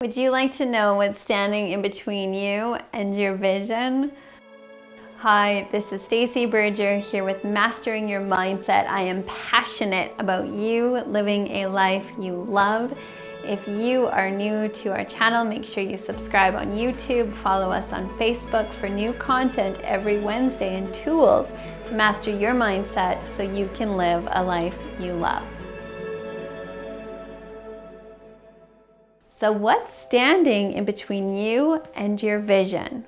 Would you like to know what's standing in between you and your vision? Hi, this is Stacey Berger here with Mastering Your Mindset. I am passionate about you living a life you love. If you are new to our channel, make sure you subscribe on YouTube, follow us on Facebook for new content every Wednesday and tools to master your mindset so you can live a life you love. So what's standing in between you and your vision?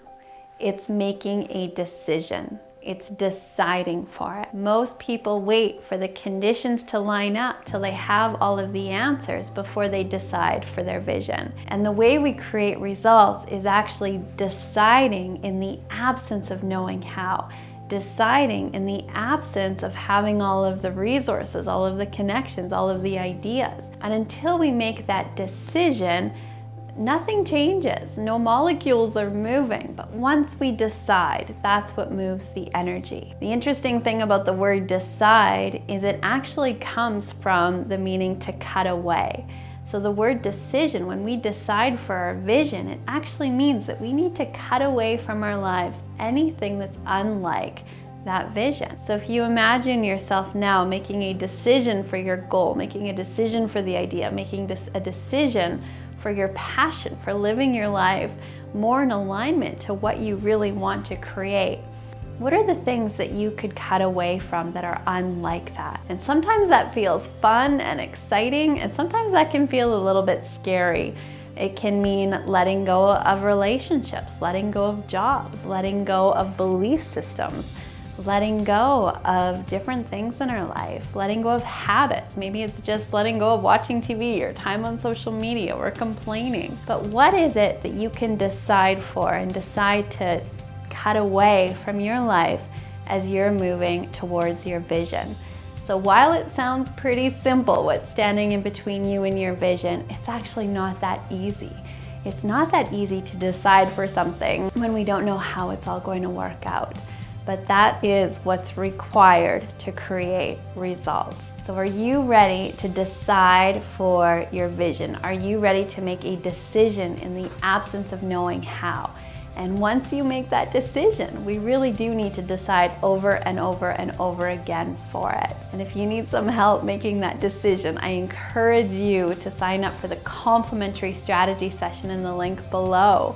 It's making a decision. It's deciding for it. Most people wait for the conditions to line up till they have all of the answers before they decide for their vision. And the way we create results is actually deciding in the absence of knowing how. Deciding in the absence of having all of the resources, all of the connections, all of the ideas. And until we make that decision, nothing changes. No molecules are moving. But once we decide, that's what moves the energy. The interesting thing about the word decide is it actually comes from the meaning to cut away. So the word decision, when we decide for our vision, it actually means that we need to cut away from our lives anything that's unlike that vision. So if you imagine yourself now making a decision for your goal, making a decision for the idea, making a decision for your passion, for living your life more in alignment to what you really want to create, what are the things that you could cut away from that are unlike that? And sometimes that feels fun and exciting, and sometimes that can feel a little bit scary. It can mean letting go of relationships, letting go of jobs, letting go of belief systems, letting go of different things in our life, letting go of habits. Maybe it's just letting go of watching TV or time on social media or complaining. But what is it that you can decide for and decide to cut away from your life as you're moving towards your vision? So while it sounds pretty simple what's standing in between you and your vision, it's actually not that easy. It's not that easy to decide for something when we don't know how it's all going to work out. But that is what's required to create results. So are you ready to decide for your vision? Are you ready to make a decision in the absence of knowing how? And once you make that decision, we really do need to decide over and over and over again for it. And if you need some help making that decision, I encourage you to sign up for the complimentary strategy session in the link below,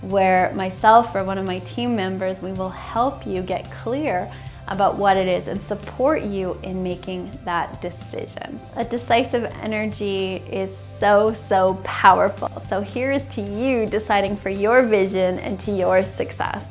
where myself or one of my team members, we will help you get clear about what it is and support you in making that decision. A decisive energy is so powerful. So here is to you deciding for your vision and to your success.